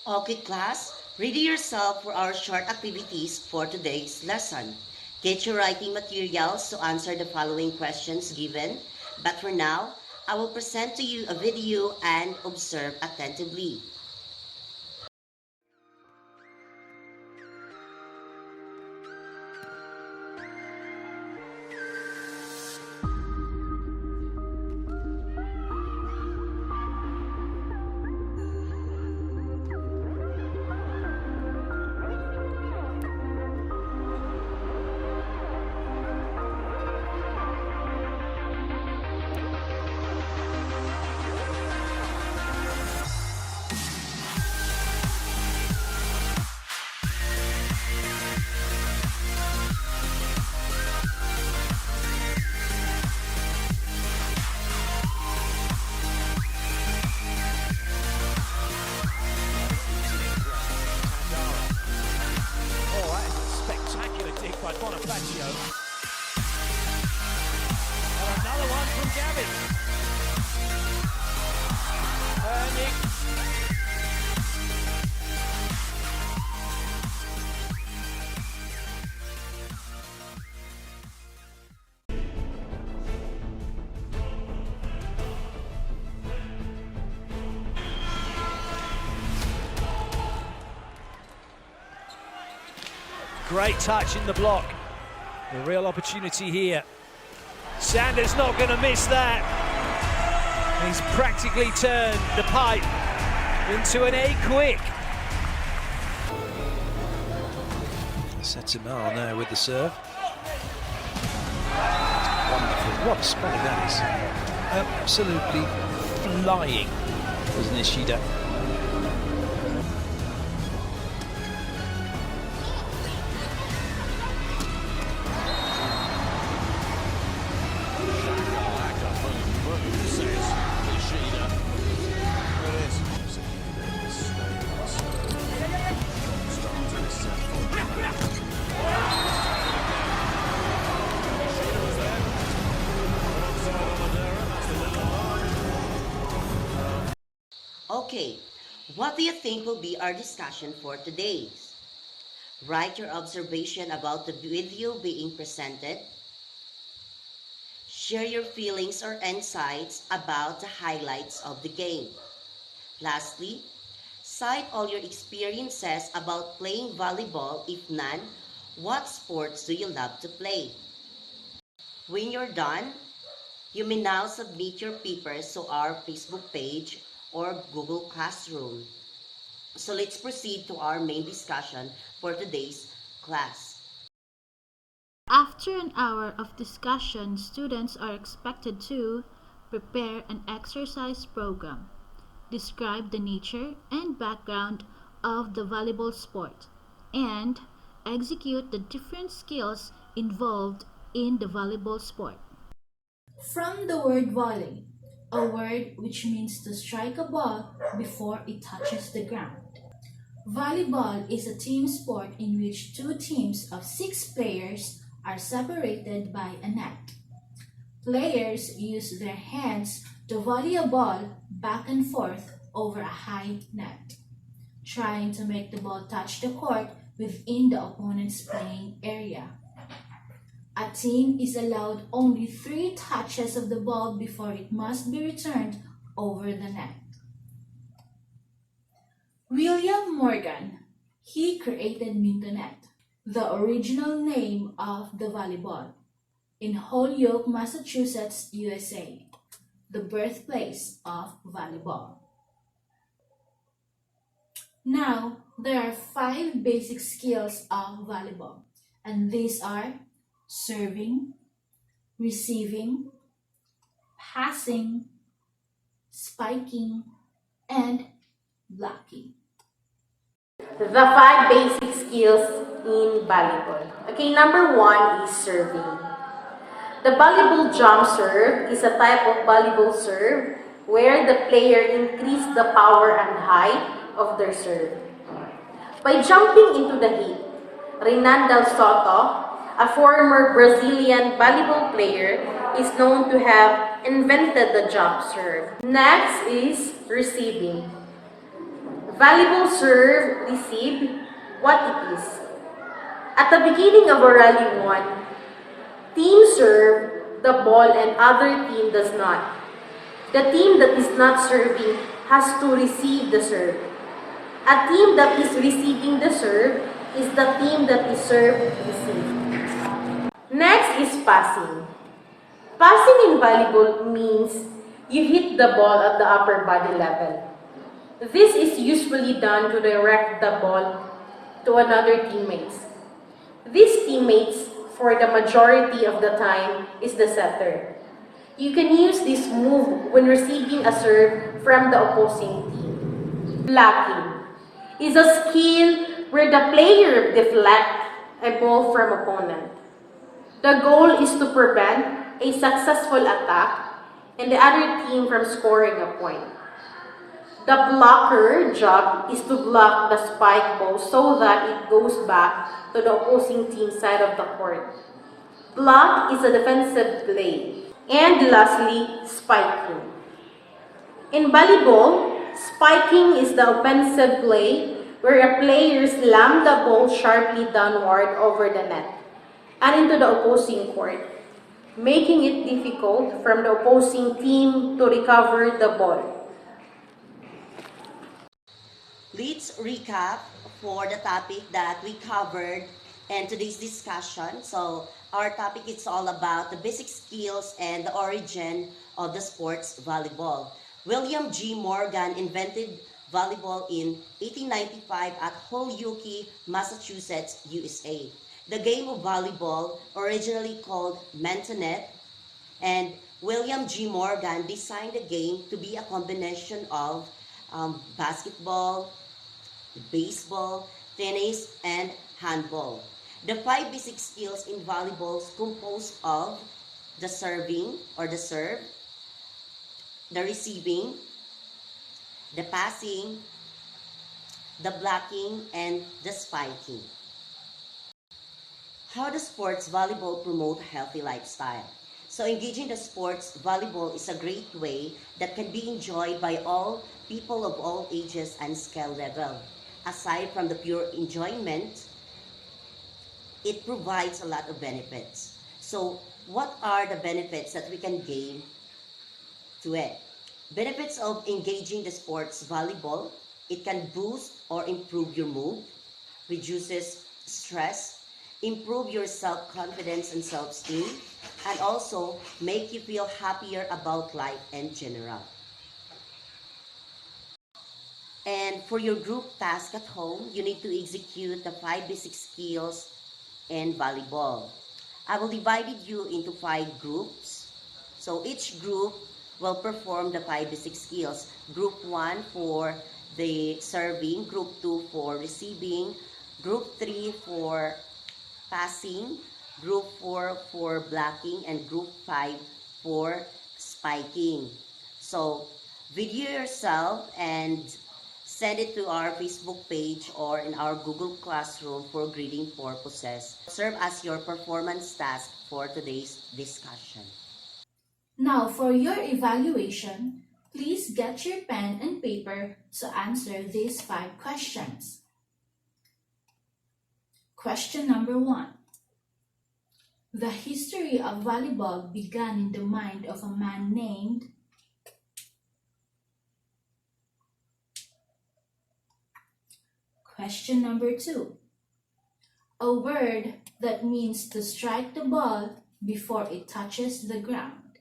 Okay, class, ready yourself for our short activities for today's lesson. Get your writing materials to answer the following questions given, but for now, I will present to you a video and observe attentively. Another one from Gavin. Nick. Great touch in the block. A real opportunity here. Sanders not going to miss that. He's practically turned the pipe into an A-quick. Sets him on now with the serve. Wonderful. What a spray that is. Absolutely flying was Nishida. Okay, what do you think will be our discussion for today? Write your observation about the video being presented. Share your feelings or insights about the highlights of the game. Lastly, cite all your experiences about playing volleyball. If none, what sports do you love to play? When you're done, you may now submit your papers to our Facebook page or Google Classroom. So let's proceed to our main discussion for today's class. After an hour of discussion, students are expected to prepare an exercise program, describe the nature and background of the volleyball sport, and execute the different skills involved in the volleyball sport. From the word volley, a word which means to strike a ball before it touches the ground. Volleyball is a team sport in which two teams of 6 players are separated by a net. Players use their hands to volley a ball back and forth over a high net, trying to make the ball touch the court within the opponent's playing area. A team is allowed only 3 touches of the ball before it must be returned over the net. William Morgan, he created Mintonet, the original name of the volleyball, in Holyoke, Massachusetts, USA, the birthplace of volleyball. Now, there are 5 basic skills of volleyball, and these are serving, receiving, passing, spiking, and blocking. The 5 basic skills in volleyball. Okay, number 1 is serving. The volleyball jump serve is a type of volleyball serve where the player increases the power and height of their serve. By jumping into the heat, Renan Del Soto, a former Brazilian volleyball player, is known to have invented the jump serve. Next is receiving. Volleyball serve, receive, what it is. At the beginning of a rally 1, team serve the ball and other team does not. The team that is not serving has to receive the serve. A team that is receiving the serve is the team that is served received. Next is passing. Passing in volleyball means you hit the ball at the upper body level. This is usually done to direct the ball to another teammates. These teammates, for the majority of the time, is the setter. You can use this move when receiving a serve from the opposing team. Blocking is a skill where the player deflects a ball from opponent. The goal is to prevent a successful attack and the other team from scoring a point. The blocker job is to block the spike ball so that it goes back to the opposing team side of the court. Block is a defensive play. And lastly, spiking. In volleyball, spiking is the offensive play where a player slams the ball sharply downward over the net and into the opposing court, making it difficult for the opposing team to recover the ball. Let's recap for the topic that we covered in today's discussion. So our topic is all about the basic skills and the origin of the sports volleyball. William G. Morgan invented volleyball in 1895 at Holyoke, Massachusetts, USA. The game of volleyball, originally called Mantonet, and William G. Morgan designed the game to be a combination of basketball, baseball, tennis, and handball. The five basic skills in volleyball is composed of the serving or the serve, the receiving, the passing, the blocking, and the spiking. How does sports volleyball promote a healthy lifestyle? So engaging the sports volleyball is a great way that can be enjoyed by all people of all ages and skill level. Aside from the pure enjoyment, it provides a lot of benefits. So what are the benefits that we can gain to it? Benefits of engaging the sports volleyball: it can boost or improve your mood, reduces stress, improve your self-confidence and self-esteem, and also make you feel happier about life in general. And for your group task at home, you need to execute the five basic skills in volleyball. I will divide you into 5 groups. So each group will perform the 5 basic skills. Group 1 for the serving, Group 2 for receiving, Group 3 for passing, Group 4 for blocking, and Group 5 for spiking. So video yourself and send it to our Facebook page or in our Google Classroom for grading purposes. Serve as your performance task for today's discussion. Now, for your evaluation, please get your pen and paper to answer these 5 questions. Question number 1. The history of volleyball began in the mind of a man named. Question number 2. A word that means to strike the ball before it touches the ground.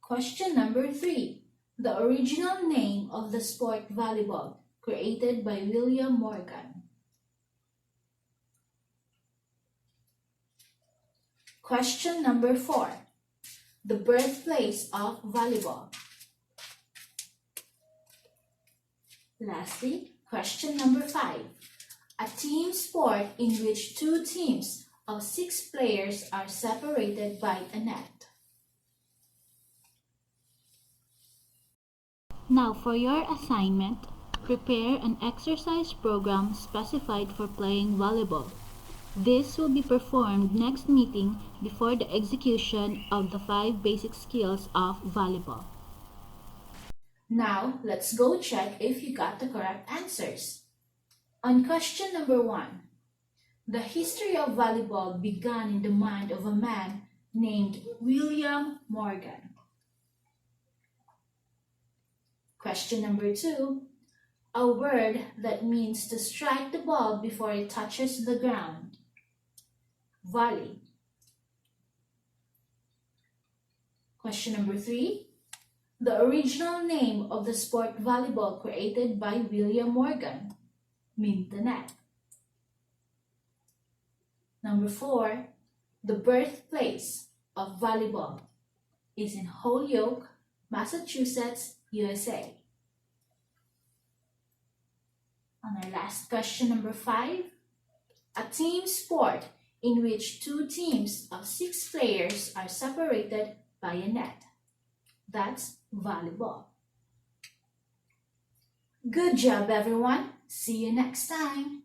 Question number 3. The original name of the sport volleyball, created by William Morgan. Question number 4. The birthplace of volleyball. Lastly, question number 5. A team sport in which 2 teams of 6 players are separated by a net. Now for your assignment, prepare an exercise program specified for playing volleyball. This will be performed next meeting before the execution of the 5 basic skills of volleyball. Now, let's go check if you got the correct answers. On question number 1, the history of volleyball began in the mind of a man named William Morgan. Question number 2, a word that means to strike the ball before it touches the ground. Volley. Question number 3, the original name of the sport volleyball created by William Morgan. Mintonette. Number 4, the birthplace of volleyball is in Holyoke, Massachusetts, USA. On our last question, number 5, a team sport in which 2 teams of 6 players are separated by a net. That's volleyball. Good job, everyone. See you next time.